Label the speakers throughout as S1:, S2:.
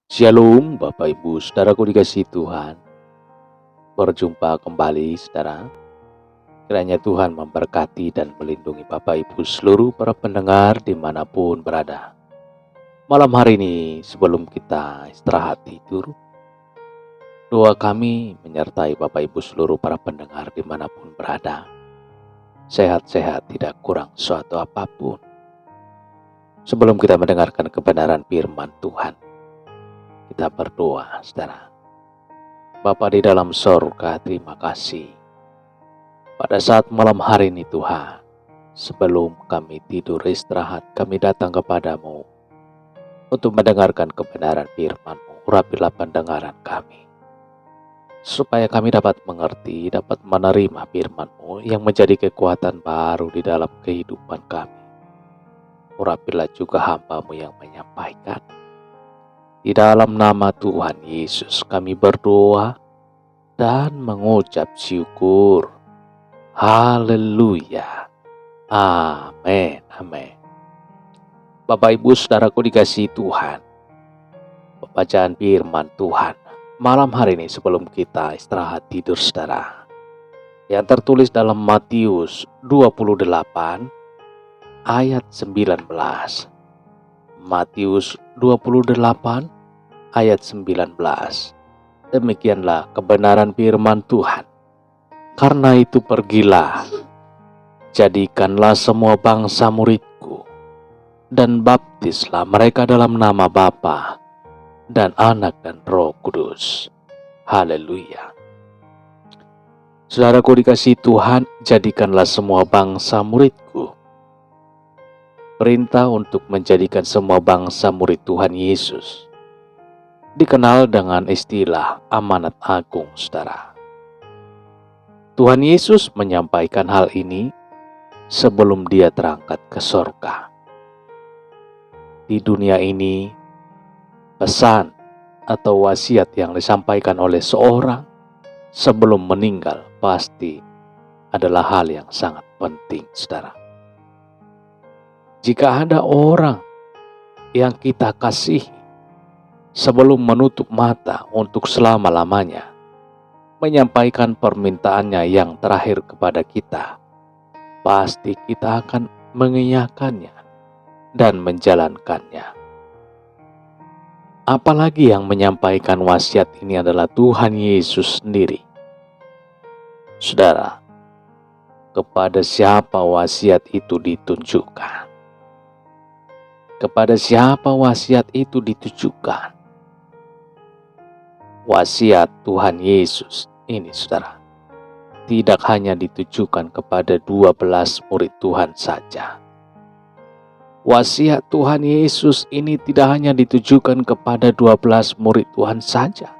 S1: Shalom Bapak Ibu Saudaraku dikasihi Tuhan. Berjumpa kembali saudara. Kiranya Tuhan memberkati dan melindungi Bapak Ibu seluruh para pendengar dimanapun berada. Malam hari ini sebelum kita istirahat tidur, doa kami menyertai Bapak Ibu seluruh para pendengar dimanapun berada. Sehat-sehat, tidak kurang suatu apapun. Sebelum kita mendengarkan kebenaran firman Tuhan, kita berdoa saudara. Bapa di dalam sorga, terima kasih. Pada saat malam hari ini Tuhan, sebelum kami tidur istirahat, kami datang kepadamu untuk mendengarkan kebenaran firman-Mu. Urapilah pendengaran kami, supaya kami dapat mengerti, dapat menerima firman-Mu yang menjadi kekuatan baru di dalam kehidupan kami. Urapilah juga hamba-Mu yang menyampaikan. Di dalam nama Tuhan Yesus kami berdoa dan mengucap syukur. Haleluya. Amin. Amin. Bapak Ibu Saudaraku dikasihi Tuhan. Pembacaan firman Tuhan malam hari ini sebelum kita istirahat tidur saudara, yang tertulis dalam Matius 28 ayat 19. Matius 28 ayat 19. Demikianlah kebenaran firman Tuhan. Karena itu pergilah, jadikanlah semua bangsa muridku, dan baptislah mereka dalam nama Bapa dan Anak dan Roh Kudus. Haleluya. Saudaraku dikasihi Tuhan, jadikanlah semua bangsa muridku. Perintah untuk menjadikan semua bangsa murid Tuhan Yesus dikenal dengan istilah amanat agung saudara. Tuhan Yesus menyampaikan hal ini sebelum dia terangkat ke sorga. Di dunia ini, pesan atau wasiat yang disampaikan oleh seorang sebelum meninggal pasti adalah hal yang sangat penting, saudara. Jika ada orang yang kita kasihi sebelum menutup mata untuk selama-lamanya, menyampaikan permintaannya yang terakhir kepada kita, pasti kita akan mengiyakannya dan menjalankannya. Apalagi yang menyampaikan wasiat ini adalah Tuhan Yesus sendiri. Saudara, kepada siapa wasiat itu ditunjukkan? Kepada siapa wasiat itu ditujukan? Wasiat Tuhan Yesus ini saudara, tidak hanya ditujukan kepada 12 murid Tuhan saja. Wasiat Tuhan Yesus ini tidak hanya ditujukan kepada 12 murid Tuhan saja,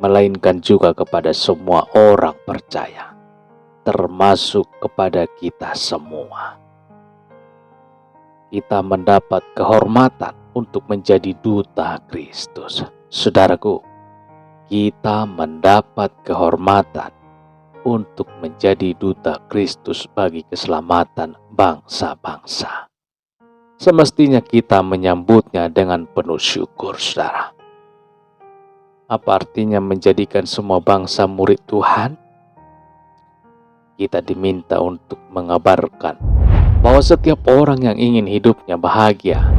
S1: melainkan juga kepada semua orang percaya, termasuk kepada kita semua. Kita mendapat kehormatan untuk menjadi duta Kristus. Saudaraku, kita mendapat kehormatan untuk menjadi duta Kristus bagi keselamatan bangsa-bangsa. Semestinya kita menyambutnya dengan penuh syukur, saudara. Apa artinya menjadikan semua bangsa murid Tuhan? Kita diminta untuk mengabarkan bahwa setiap orang yang ingin hidupnya bahagia,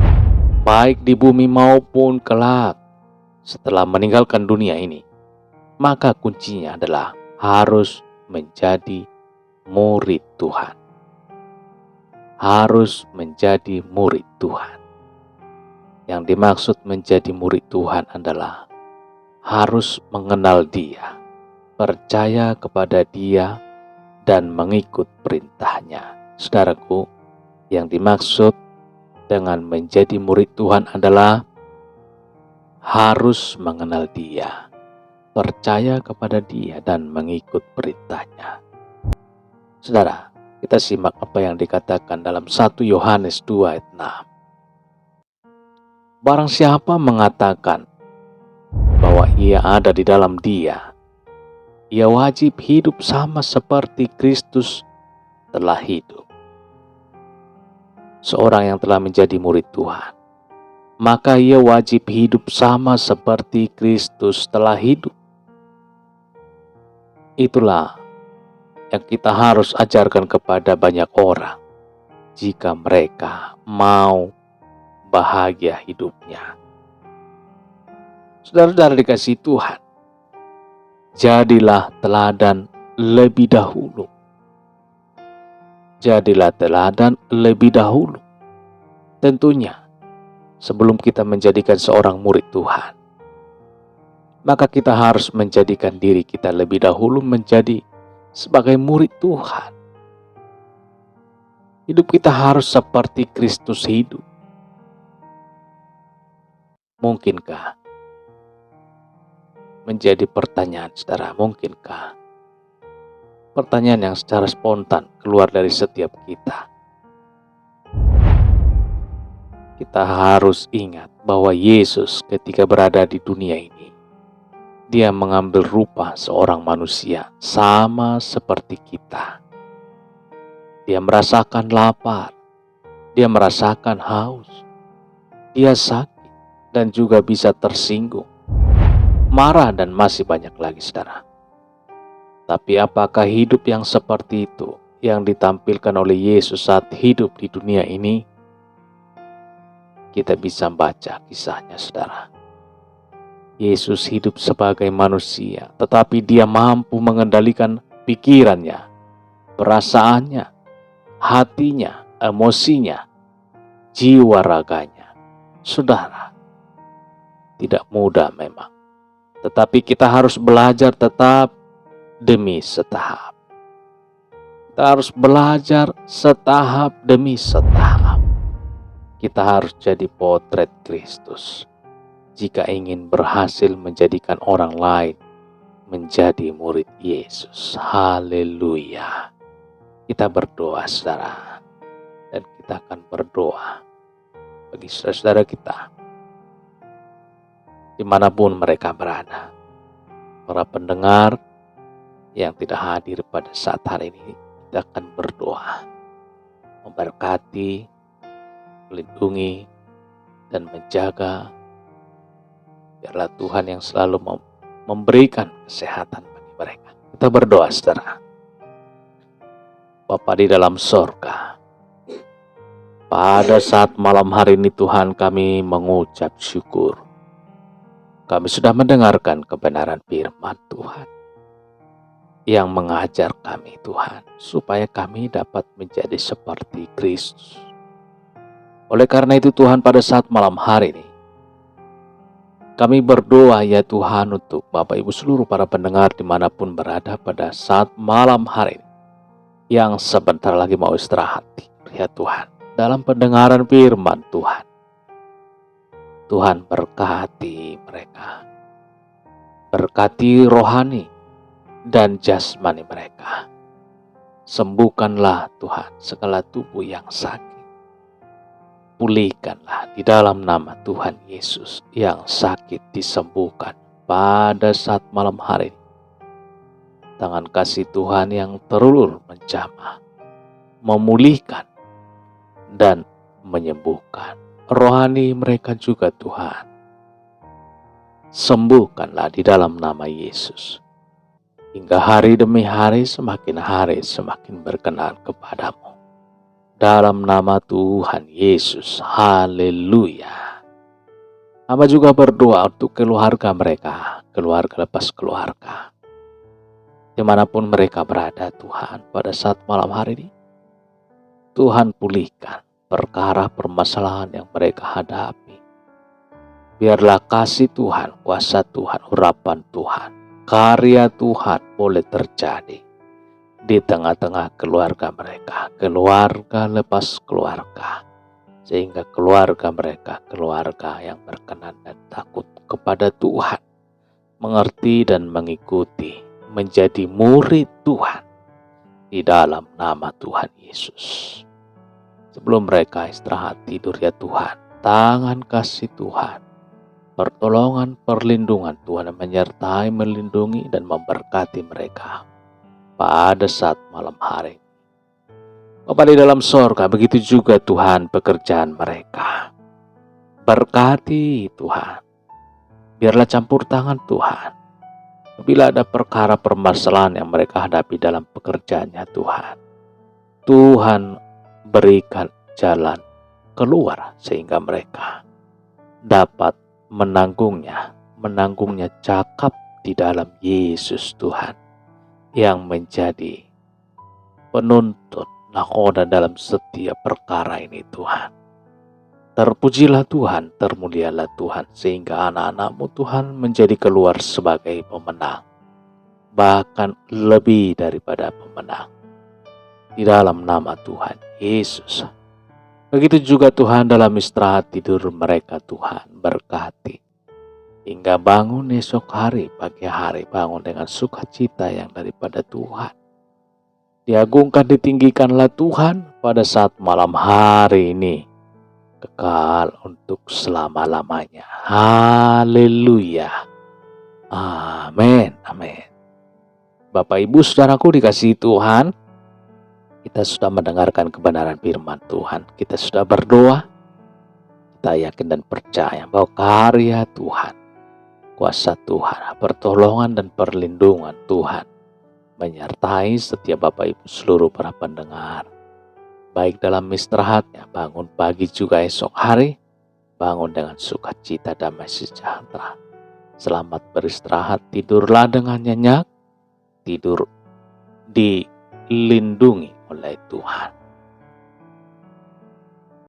S1: baik di bumi maupun kelak setelah meninggalkan dunia ini, maka kuncinya adalah harus menjadi murid Tuhan. Harus menjadi murid Tuhan. Yang dimaksud menjadi murid Tuhan adalah harus mengenal Dia, percaya kepada Dia, dan mengikut perintahnya. Saudaraku, yang dimaksud dengan menjadi murid Tuhan adalah harus mengenal Dia, percaya kepada Dia, dan mengikut perintahnya. Saudara, kita simak apa yang dikatakan dalam 1 Yohanes 2 ayat 6. Barang siapa mengatakan bahwa ia ada di dalam Dia, ia wajib hidup sama seperti Kristus telah hidup. Seorang yang telah menjadi murid Tuhan maka ia wajib hidup sama seperti Kristus telah hidup. Itulah yang kita harus ajarkan kepada banyak orang jika mereka mau bahagia hidupnya. Saudara-saudara dikasihi Tuhan, jadilah teladan lebih dahulu. Jadilah teladan lebih dahulu. Tentunya sebelum kita menjadikan seorang murid Tuhan, maka kita harus menjadikan diri kita lebih dahulu menjadi sebagai murid Tuhan. Hidup kita harus seperti Kristus hidup. Mungkinkah? Menjadi pertanyaan, saudara, mungkinkah? Pertanyaan yang secara spontan keluar dari setiap kita. Kita harus ingat bahwa Yesus ketika berada di dunia ini, dia mengambil rupa seorang manusia sama seperti kita. Dia merasakan lapar, dia merasakan haus, dia sakit dan juga bisa tersinggung, marah dan masih banyak lagi, saudara. Tapi apakah hidup yang seperti itu yang ditampilkan oleh Yesus saat hidup di dunia ini? Kita bisa baca kisahnya, saudara. Yesus hidup sebagai manusia, tetapi dia mampu mengendalikan pikirannya, perasaannya, hatinya, emosinya, jiwa raganya. Saudara, tidak mudah memang. Tetapi kita harus belajar tetap demi setahap. Kita harus belajar setahap demi setahap. Kita harus jadi potret Kristus jika ingin berhasil menjadikan orang lain menjadi murid Yesus. Haleluya. Kita berdoa, saudara, dan kita akan berdoa bagi saudara-saudara kita dimanapun mereka berada. Para pendengar yang tidak hadir pada saat hari ini, kita akan berdoa memberkati, melindungi, dan menjaga. Biarlah Tuhan yang selalu memberikan kesehatan bagi mereka. Kita berdoa, saudara. Bapa di dalam sorga, pada saat malam hari ini Tuhan, kami mengucap syukur. Kami sudah mendengarkan kebenaran firman Tuhan yang mengajar kami, Tuhan, supaya kami dapat menjadi seperti Kristus. Oleh karena itu Tuhan, pada saat malam hari ini kami berdoa ya Tuhan untuk Bapak Ibu seluruh para pendengar dimanapun berada pada saat malam hari ini, yang sebentar lagi mau istirahat ya Tuhan, dalam pendengaran firman Tuhan. Tuhan berkati mereka, berkati rohani dan jasmani mereka. Sembuhkanlah Tuhan segala tubuh yang sakit. Pulihkanlah di dalam nama Tuhan Yesus yang sakit disembuhkan pada saat malam hari ini. Tangan kasih Tuhan yang terulur menjamah, memulihkan dan menyembuhkan rohani mereka juga Tuhan. Sembuhkanlah di dalam nama Yesus. Hingga hari demi hari semakin berkenan kepadamu. Dalam nama Tuhan Yesus, haleluya. Hamba juga berdoa untuk keluarga mereka, keluarga lepas keluarga, dimanapun mereka berada Tuhan pada saat malam hari ini. Tuhan pulihkan perkara permasalahan yang mereka hadapi. Biarlah kasih Tuhan, kuasa Tuhan, urapan Tuhan, karya Tuhan boleh terjadi di tengah-tengah keluarga mereka, keluarga lepas keluarga, sehingga keluarga mereka keluarga yang berkenan dan takut kepada Tuhan, mengerti dan mengikuti, menjadi murid Tuhan di dalam nama Tuhan Yesus. Sebelum mereka istirahat tidur ya Tuhan, tangan kasih Tuhan, pertolongan perlindungan Tuhan yang menyertai, melindungi dan memberkati mereka pada saat malam hari. Bapa di dalam sorga, begitu juga Tuhan pekerjaan mereka. Berkati Tuhan. Biarlah campur tangan Tuhan. Bila ada perkara permasalahan yang mereka hadapi dalam pekerjaannya Tuhan. Tuhan berikan jalan keluar sehingga mereka dapat menanggungnya cakap di dalam Yesus Tuhan yang menjadi penuntut nakoda dalam setiap perkara ini Tuhan. Terpujilah Tuhan, termulialah Tuhan, sehingga anak-anak-Mu Tuhan menjadi keluar sebagai pemenang, bahkan lebih daripada pemenang. Di dalam nama Tuhan Yesus. Begitu juga Tuhan dalam istirahat tidur mereka Tuhan, berkati. Hingga bangun esok hari, pagi hari, bangun dengan sukacita yang daripada Tuhan. Diagungkan, ditinggikanlah Tuhan pada saat malam hari ini. Kekal untuk selama-lamanya. Haleluya. Amin. Amin. Bapak Ibu Saudaraku dikasihi Tuhan, kita sudah mendengarkan kebenaran firman Tuhan. Kita sudah berdoa. Kita yakin dan percaya bahwa karya Tuhan, kuasa Tuhan, pertolongan dan perlindungan Tuhan menyertai setiap Bapak Ibu seluruh para pendengar. Baik dalam istirahatnya, bangun pagi juga esok hari, bangun dengan sukacita, damai sejahtera. Selamat beristirahat, tidurlah dengan nyenyak, tidur dilindungi oleh Tuhan.